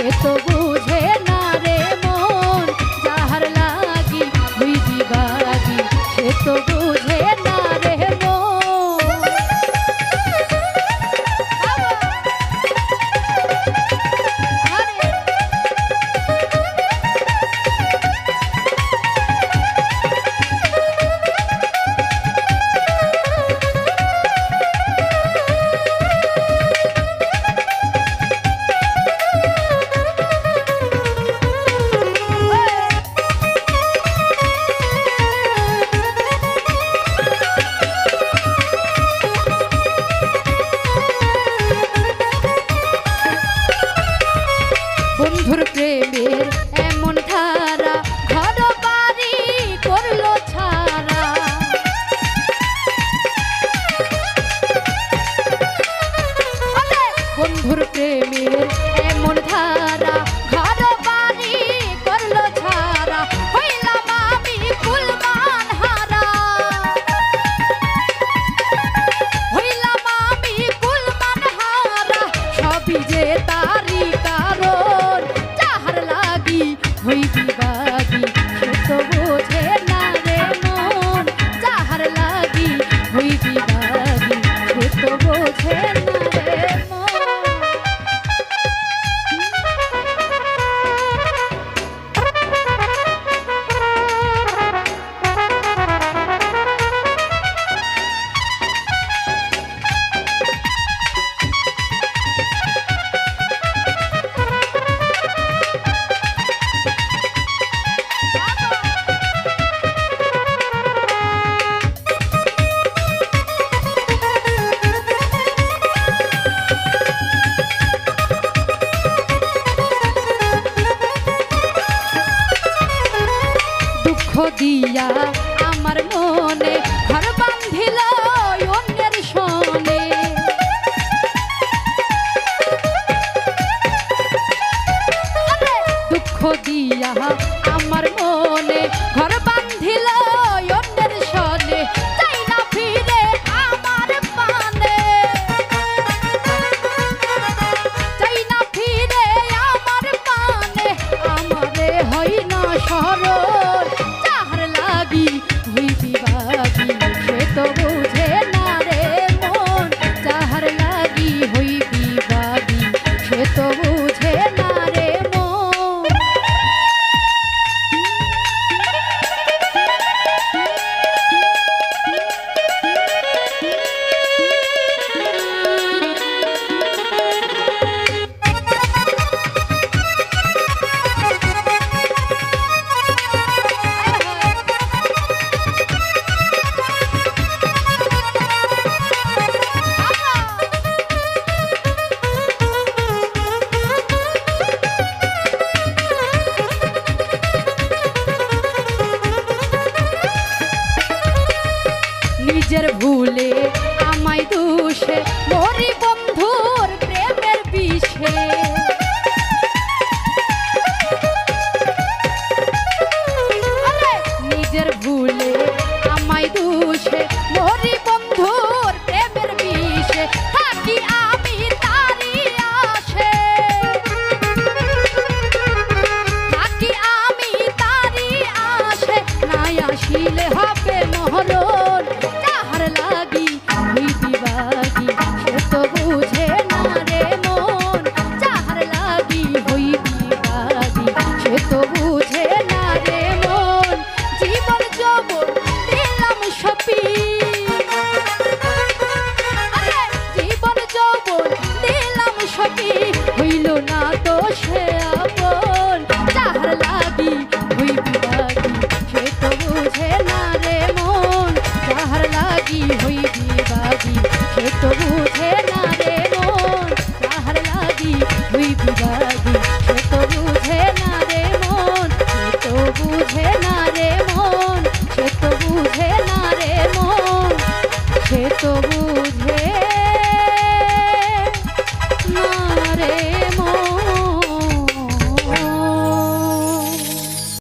সে তো বুঝে না রে মন যাহার লাগি হইবি বাগি সে তো বুঝে না রে বন্ধুর প্রেমের এমন ধারা ঘর বাড়ি করলো ছাড়া বন্ধুর প্রেমের এমন ধারা ঘর বাড়ি করলো ছাড়া হইলাম আমি কুলমান হারা হইলাম আমি কুলমান হারা সবই যে তারি কারণ যাহার লাগি হইবি বাগি সে তো বোঝে না রে মন যাহার লাগি হইবি বাগি সে তো বোঝে না রে মন দিয়া আমার মনে ঘর বান্ধিল অন্যের সনে দুঃখ দিয়া আমার মনে ঘর বান্ধিল অন্যের সনে চাই না ফিরে আমার পানে চাই না ফিরে আমার পানে আমারে হয় না স্মরণ হইবি বাগি সে তো বুঝে না রে মন যাহার লাগি হইবি বাগি সে তো বুঝে না রে মন নিজের ভুলে আমায় দোষে মরি বন্ধুর প্রেমের বিষে নিজের ভুলে আমায় দোষে মরি বন্ধুর প্রেমের বিষে থাকি আমি তারি আসে থাকি আমি তারি আসে নাই আসিলে হবে মহরণ যাহার লাগি হইবি বাগি সে তো বুঝে না রে মন যাহার লাগি হইবি বাগি সে তো বুঝে না রে মন জীবন যৌবন দিলাম সপি জীবন যৌবন দিলাম সপি হইল না তো সে